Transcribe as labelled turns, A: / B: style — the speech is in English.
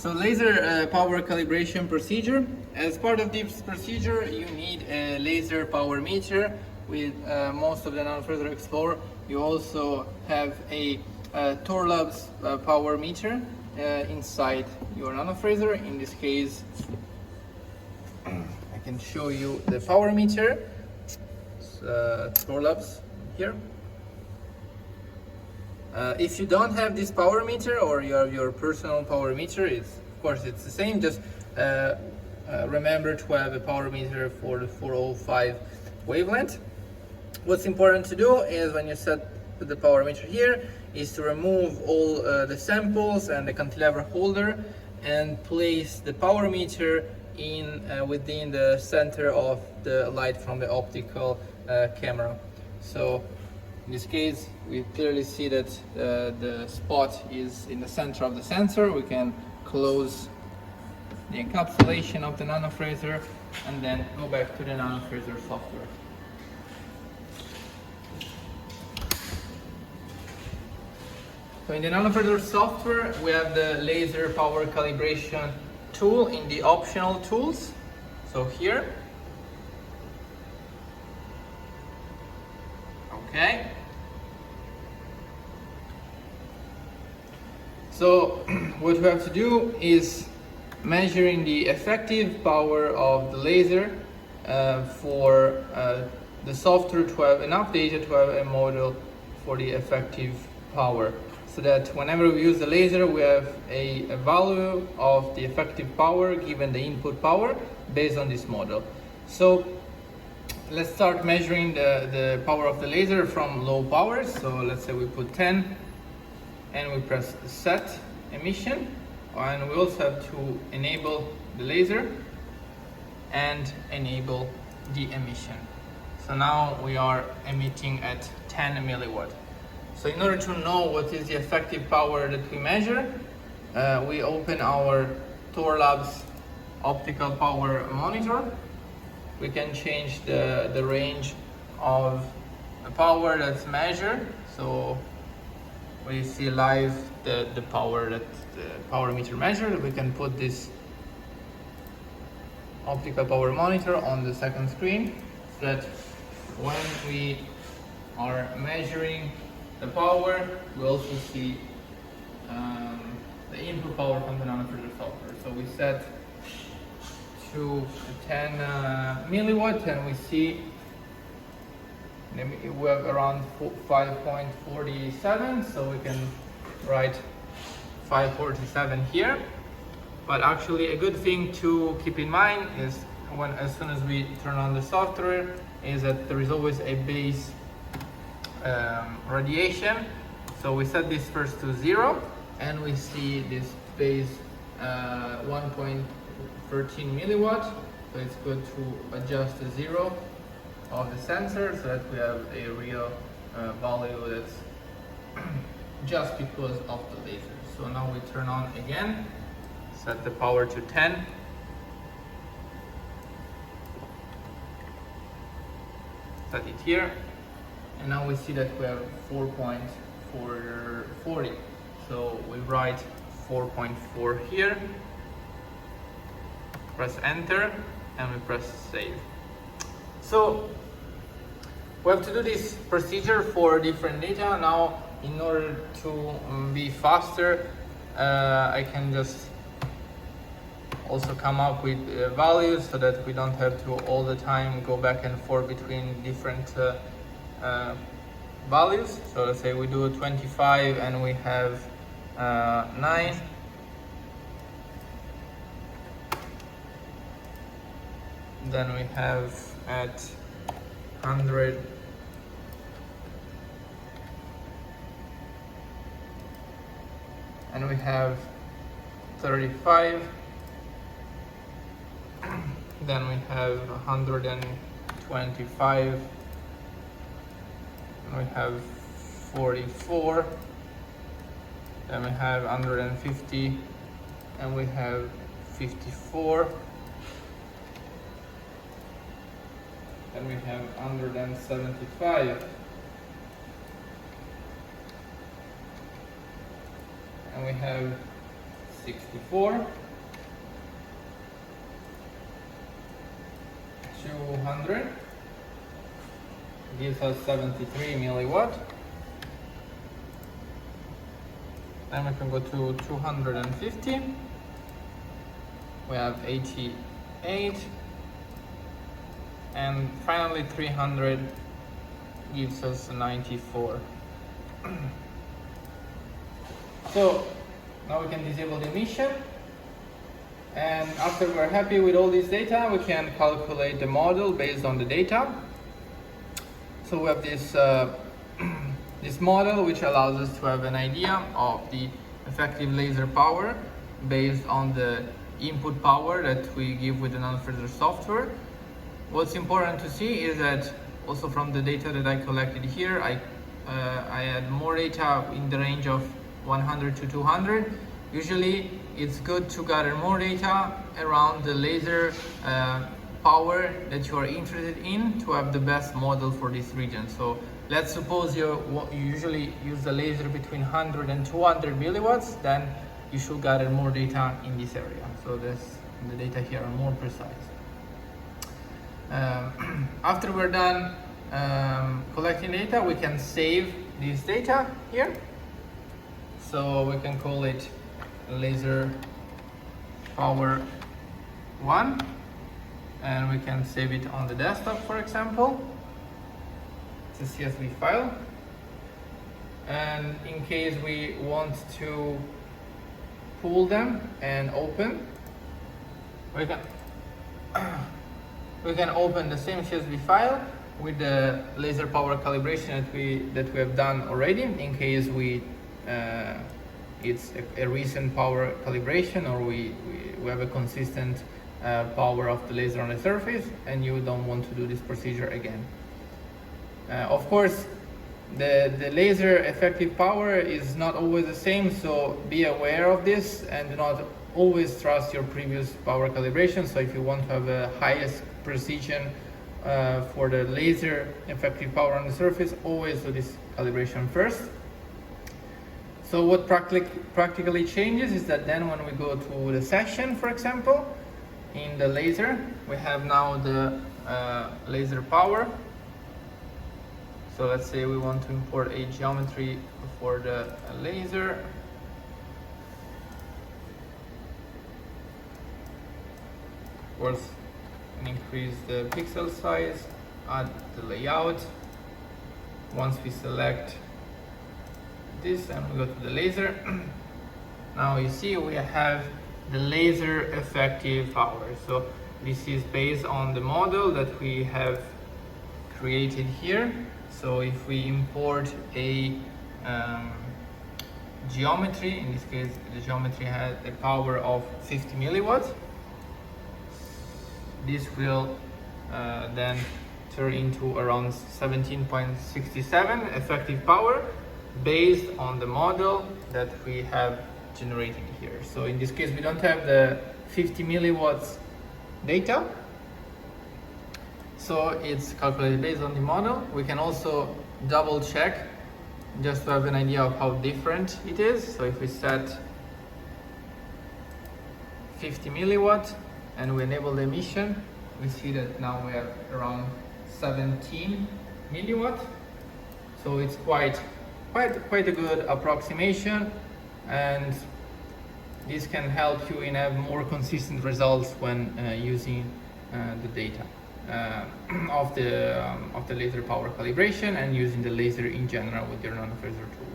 A: So laser power calibration procedure. As part of this procedure, you need a laser power meter. With most of the Nanophraser Explorer, you also have a Thorlabs power meter inside your Nanophraser. In this case, I can show you the power meter. Thorlabs here. If you don't have this power meter, or you have your personal power meter, of course it's the same. Just remember to have a power meter for the 405 wavelength. What's important to do is, when you set the power meter here, is to remove all the samples and the cantilever holder and place the power meter in within the center of the light from the optical camera. So in this case, we clearly see that the spot is in the center of the sensor. We can close the encapsulation of the Nanophraser and then go back to the Nanophraser software. So in the Nanophraser software, we have the laser power calibration tool in the optional tools. So here. Okay. So what we have to do is measuring the effective power of the laser for the software to have enough data to have a model for the effective power, so that whenever we use the laser, we have a value of the effective power given the input power based on this model. So let's start measuring the power of the laser from low power. So let's say we put 10 and we press set emission, and we also have to enable the laser and enable the emission. So now we are emitting at 10 milliwatt. So in order to know what is the effective power that we measure, we open our Thorlabs optical power monitor. We can change the range of the power that's measured. So we see live the power that the power meter measured. We can put this optical power monitor on the second screen, so that when we are measuring the power, we also see the input power from the Nanophraser software. So we set to 10 milliwatt, and we see we have around 5.47, so we can write 547 here. But actually, a good thing to keep in mind is, as soon as we turn on the software, is that there is always a base radiation. So we set this first to 0, and we see this base 1.13 milliwatt. So it's good to adjust the 0 of the sensor, so that we have a real value that's just because of the laser. So now we turn on again, set the power to 10, set it here, and now we see that we have 4.440. So we write 4.4 here, press enter, and we press save. So we have to do this procedure for different data. Now, in order to be faster, I can just also come up with values, so that we don't have to all the time go back and forth between different values. So let's say we do 25 and we have 9. Then we have at 100 and we have 35. Then we have 125 and we have 44. Then we have 150 and we have 54. And we have 175, and we have 64, 200 gives us 73 milliwatt. Then we can go to 250, we have 88, and finally 300 gives us 94. So now we can disable the emission, and after we're happy with all this data, we can calculate the model based on the data. So we have this this model which allows us to have an idea of the effective laser power based on the input power that we give with the Nanophraser software. What's important to see is that also from the data that I collected here, I had more data in the range of 100 to 200. Usually it's good to gather more data around the laser power that you are interested in to have the best model for this region. So let's suppose you usually use the laser between 100 and 200 milliwatts, then you should gather more data in this area. So the data here are more precise. After we're done collecting data, we can save this data here. So we can call it laser power 1, and we can save it on the desktop, for example. It's a CSV file, and in case we want to pull them and open, we can open the same CSV file with the laser power calibration that we have done already, in case it's a recent power calibration, or we have a consistent power of the laser on the surface and you don't want to do this procedure again. Of course, the laser effective power is not always the same, so be aware of this and do not always trust your previous power calibration. So if you want to have a highest precision for the laser effective power on the surface, always do this calibration first. So what practically changes is that then when we go to the session, for example, in the laser, we have now the laser power. So let's say we want to import a geometry for the laser. Of course, increase the pixel size, add the layout. Once we select this and we go to the laser, now you see we have the laser effective power. So this is based on the model that we have created here. So if we import a geometry, in this case the geometry has a power of 50 milliwatts, this will then turn into around 17.67 effective power based on the model that we have generated here. So in this case we don't have the 50 milliwatts data, so it's calculated based on the model. We can also double check just to have an idea of how different it is. So if we set 50 milliwatt and we enable the emission, we see that now we have around 17 milliwatt. So it's quite a good approximation, and this can help you in have more consistent results when using the data of the laser power calibration and using the laser in general with your Nanophraser tool.